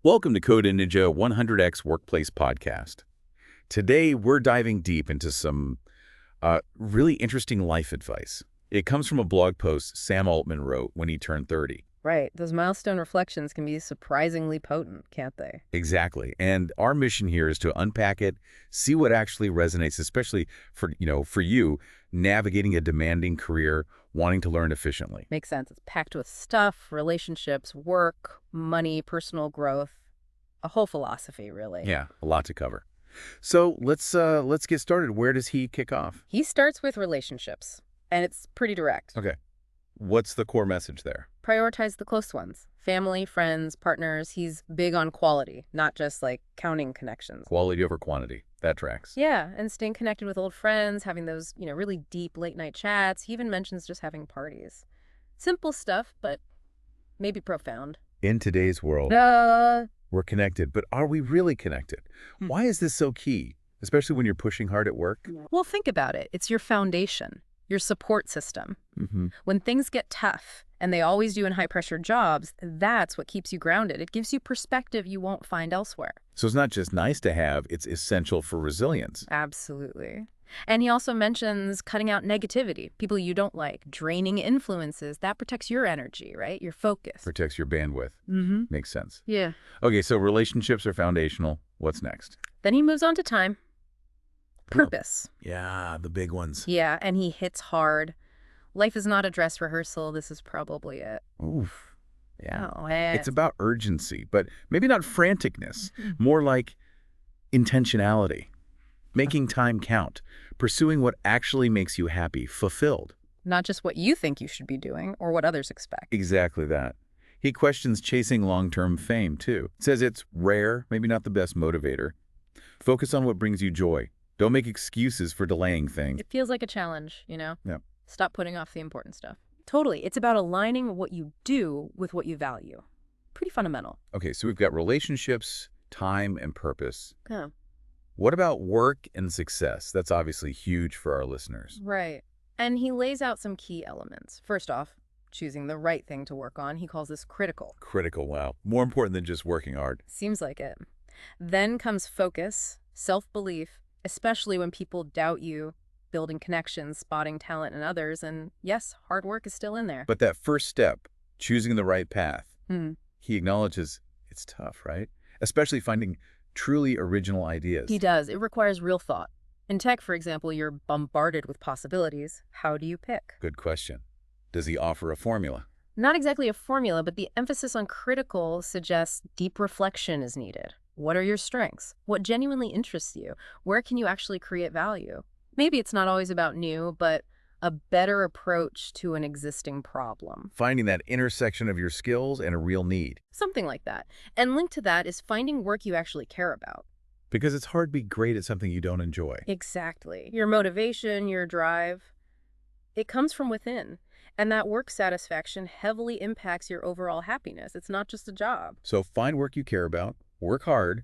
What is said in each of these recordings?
Welcome to CodeNinja 100X Workplace podcast. Today, we're diving deep into some really interesting life advice. It comes from a blog post Sam Altman wrote when he turned 30. Right. Those milestone reflections can be surprisingly potent, can't they? Exactly. And our mission here is to unpack it, see what actually resonates, especially for you navigating a demanding career, wanting to learn efficiently. Makes sense. It's packed with stuff, relationships, work, money, personal growth, a whole philosophy, really. Yeah, a lot to cover. So let's get started. Where does he kick off? He starts with relationships, and it's pretty direct. Okay. What's the core message there? Prioritize the close ones. Family, friends, partners. He's big on quality, not just like counting connections. Quality over quantity. That tracks. Yeah, and staying connected with old friends, having those, really deep late-night chats. He even mentions just having parties. Simple stuff, but maybe profound. In today's world, we're connected, but are we really connected? Why is this so key, especially when you're pushing hard at work? Well, think about it. It's your foundation, your support system. When things get tough, and they always do in high-pressure jobs, that's what keeps you grounded. It gives you perspective you won't find elsewhere. So it's not just nice to have, it's essential for resilience. Absolutely. And he also mentions cutting out negativity, people you don't like, draining influences. That protects your energy, right? Your focus. Protects your bandwidth. Makes sense. Yeah. Okay, so relationships are foundational. What's next? Then he moves on to time. Purpose. Yeah, the big ones. Yeah, and he hits hard. Life is not a dress rehearsal. This is probably it. Oof. Yeah. Oh, It's about urgency, but maybe not franticness. More like intentionality. Making time count. Pursuing what actually makes you happy, fulfilled. Not just what you think you should be doing or what others expect. Exactly that. He questions chasing long-term fame, too. Says it's rare, maybe not the best motivator. Focus on what brings you joy. Don't make excuses for delaying things. It feels like a challenge, Yeah. Stop putting off the important stuff. Totally. It's about aligning what you do with what you value. Pretty fundamental. Okay, so we've got relationships, time, and purpose. Yeah. What about work and success? That's obviously huge for our listeners. Right. And he lays out some key elements. First off, choosing the right thing to work on. He calls this critical. Critical, wow. More important than just working hard. Seems like it. Then comes focus, self-belief, especially when people doubt you, building connections, spotting talent in others, and yes, hard work is still in there. But that first step, choosing the right path, he acknowledges it's tough, right? Especially finding truly original ideas. He does. It requires real thought. In tech, for example, you're bombarded with possibilities. How do you pick? Good question. Does he offer a formula? Not exactly a formula, but the emphasis on critical suggests deep reflection is needed. What are your strengths? What genuinely interests you? Where can you actually create value? Maybe it's not always about new, but a better approach to an existing problem. Finding that intersection of your skills and a real need. Something like that. And linked to that is finding work you actually care about. Because it's hard to be great at something you don't enjoy. Exactly. Your motivation, your drive, it comes from within. And that work satisfaction heavily impacts your overall happiness. It's not just a job. So find work you care about, work hard,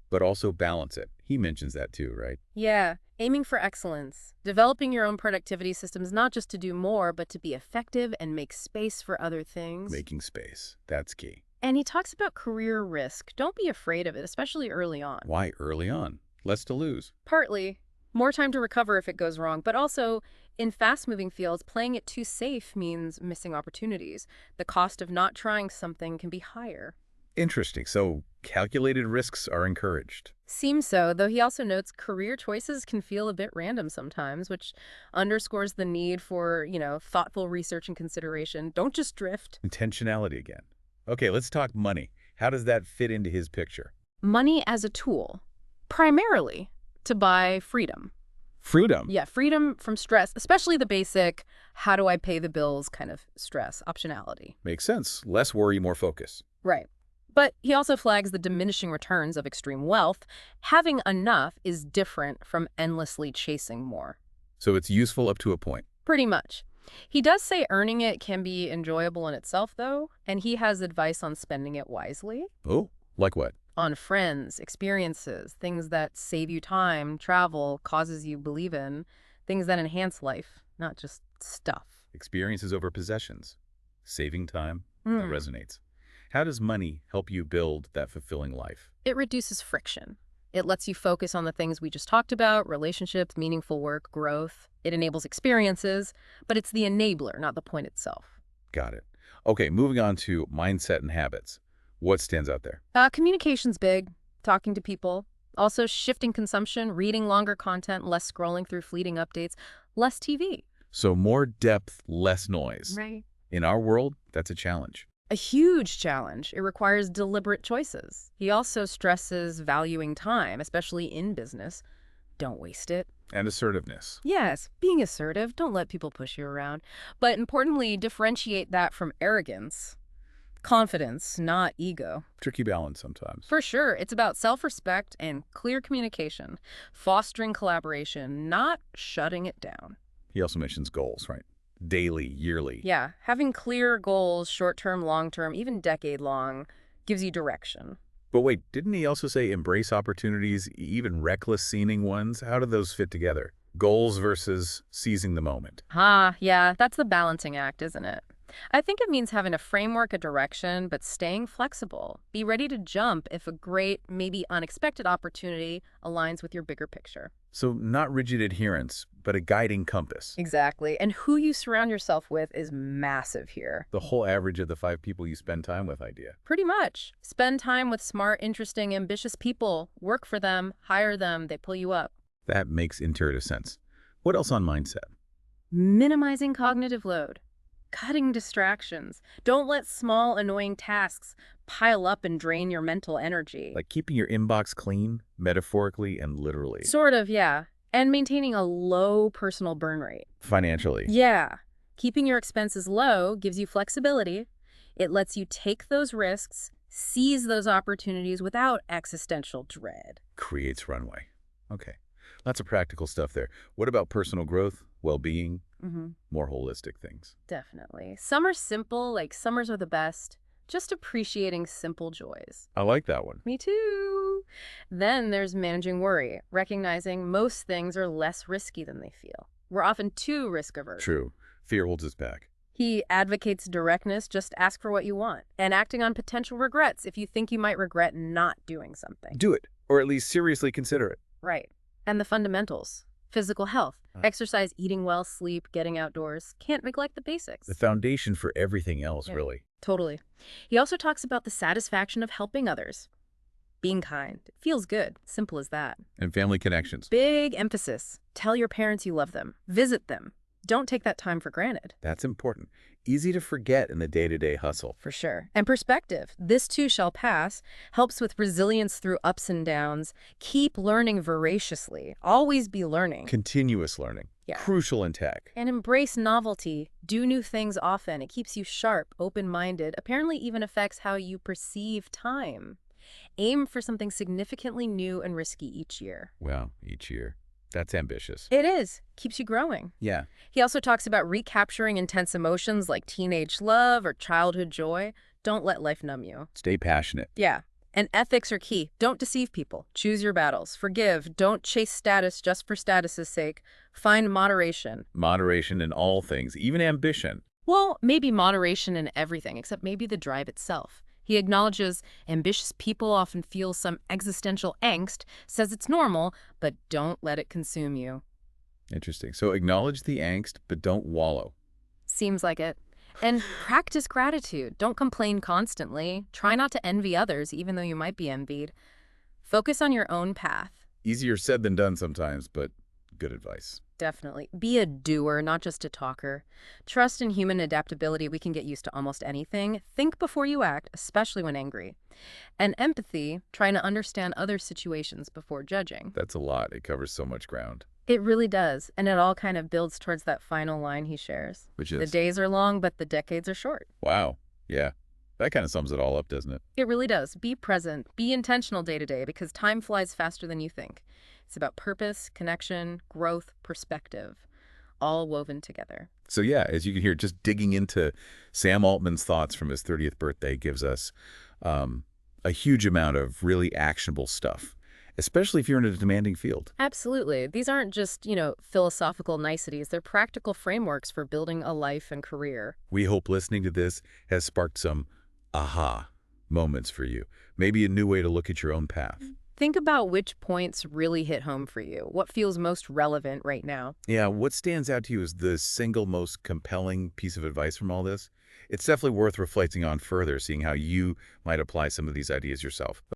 but also balance it. He mentions that too, right? Yeah. Aiming for excellence. Developing your own productivity systems, not just to do more, but to be effective and make space for other things. Making space. That's key. And he talks about career risk. Don't be afraid of it, especially early on. Why early on? Less to lose. Partly. More time to recover if it goes wrong. But also, in fast-moving fields, playing it too safe means missing opportunities. The cost of not trying something can be higher. Interesting. So calculated risks are encouraged. Seems so, though he also notes career choices can feel a bit random sometimes, which underscores the need for, thoughtful research and consideration. Don't just drift. Intentionality again. Okay, let's talk money. How does that fit into his picture? Money as a tool, primarily to buy freedom. Freedom? Yeah, freedom from stress, especially the basic, how do I pay the bills kind of stress, optionality. Makes sense. Less worry, more focus. Right. But he also flags the diminishing returns of extreme wealth. Having enough is different from endlessly chasing more. So it's useful up to a point. Pretty much. He does say earning it can be enjoyable in itself, though, and he has advice on spending it wisely. Oh, like what? On friends, experiences, things that save you time, travel, causes you believe in, things that enhance life, not just stuff. Experiences over possessions. Saving time. That resonates. How does money help you build that fulfilling life? It reduces friction. It lets you focus on the things we just talked about, relationships, meaningful work, growth. It enables experiences, but it's the enabler, not the point itself. Got it. Okay, moving on to mindset and habits. What stands out there? Communication's big, talking to people. Also shifting consumption, reading longer content, less scrolling through fleeting updates, less TV. So more depth, less noise. Right. In our world, that's a challenge. A huge challenge. It requires deliberate choices. He also stresses valuing time, especially in business. Don't waste it. And assertiveness. Yes, being assertive. Don't let people push you around. But importantly, differentiate that from arrogance. Confidence, not ego. Tricky balance sometimes. For sure, it's about self-respect and clear communication, fostering collaboration, not shutting it down. He also mentions goals, right? Daily, yearly. Yeah, having clear goals, short-term, long-term, even decade-long, gives you direction. But wait, didn't he also say embrace opportunities, even reckless-seeming ones? How do those fit together? Goals versus seizing the moment. Yeah, that's the balancing act, isn't it? I think it means having a framework, a direction, but staying flexible. Be ready to jump if a great, maybe unexpected opportunity aligns with your bigger picture. So not rigid adherence, but a guiding compass. Exactly. And who you surround yourself with is massive here. The whole average of the 5 people you spend time with idea. Pretty much. Spend time with smart, interesting, ambitious people. Work for them, hire them, they pull you up. That makes intuitive sense. What else on mindset? Minimizing cognitive load. Cutting distractions. Don't let small, annoying tasks pile up and drain your mental energy. Like keeping your inbox clean, metaphorically and literally. Sort of, yeah. And maintaining a low personal burn rate. Financially. Yeah. Keeping your expenses low gives you flexibility. It lets you take those risks, seize those opportunities without existential dread. Creates runway. Okay. Lots of practical stuff there. What about personal growth, well-being, more holistic things? Definitely. Some are simple, like summers are the best. Just appreciating simple joys. I like that one. Me too. Then there's managing worry, recognizing most things are less risky than they feel. We're often too risk-averse. True. Fear holds us back. He advocates directness, just ask for what you want, and acting on potential regrets if you think you might regret not doing something. Do it, or at least seriously consider it. Right. And the fundamentals. Physical health, exercise, eating well, sleep, getting outdoors. Can't neglect the basics. The foundation for everything else, really. Totally. He also talks about the satisfaction of helping others. Being kind. It feels good. Simple as that. And family connections. Big emphasis. Tell your parents you love them. Visit them. Don't take that time for granted. That's important. Easy to forget in the day-to-day hustle. For sure. And perspective. This too shall pass. Helps with resilience through ups and downs. Keep learning voraciously. Always be learning. Continuous learning. Yeah. Crucial in tech. And embrace novelty. Do new things often. It keeps you sharp, open-minded. Apparently even affects how you perceive time. Aim for something significantly new and risky each year. Wow, each year. That's ambitious. It is. Keeps you growing. Yeah. He also talks about recapturing intense emotions like teenage love or childhood joy. Don't let life numb you. Stay passionate. Yeah. And ethics are key. Don't deceive people. Choose your battles. Forgive. Don't chase status just for status's sake. Find moderation. Moderation in all things, even ambition. Well, maybe moderation in everything, except maybe the drive itself. He acknowledges ambitious people often feel some existential angst, says it's normal, but don't let it consume you. Interesting. So acknowledge the angst, but don't wallow. Seems like it. And practice gratitude. Don't complain constantly. Try not to envy others, even though you might be envied. Focus on your own path. Easier said than done sometimes, but good advice. Definitely. Be a doer, not just a talker. Trust in human adaptability. We can get used to almost anything. Think before you act, especially when angry. And empathy, trying to understand other situations before judging. That's a lot. It covers so much ground. It really does. And it all kind of builds towards that final line he shares. Which is? The days are long, but the decades are short. Wow. Yeah. That kind of sums it all up, doesn't it? It really does. Be present. Be intentional day to day because time flies faster than you think. It's about purpose, connection, growth, perspective, all woven together. So yeah, as you can hear, just digging into Sam Altman's thoughts from his 30th birthday gives us a huge amount of really actionable stuff, especially if you're in a demanding field. Absolutely. These aren't just, philosophical niceties. They're practical frameworks for building a life and career. We hope listening to this has sparked some aha moments for you. Maybe a new way to look at your own path. Think about which points really hit home for you. What feels most relevant right now? Yeah, what stands out to you as the single most compelling piece of advice from all this? It's definitely worth reflecting on further, seeing how you might apply some of these ideas yourself.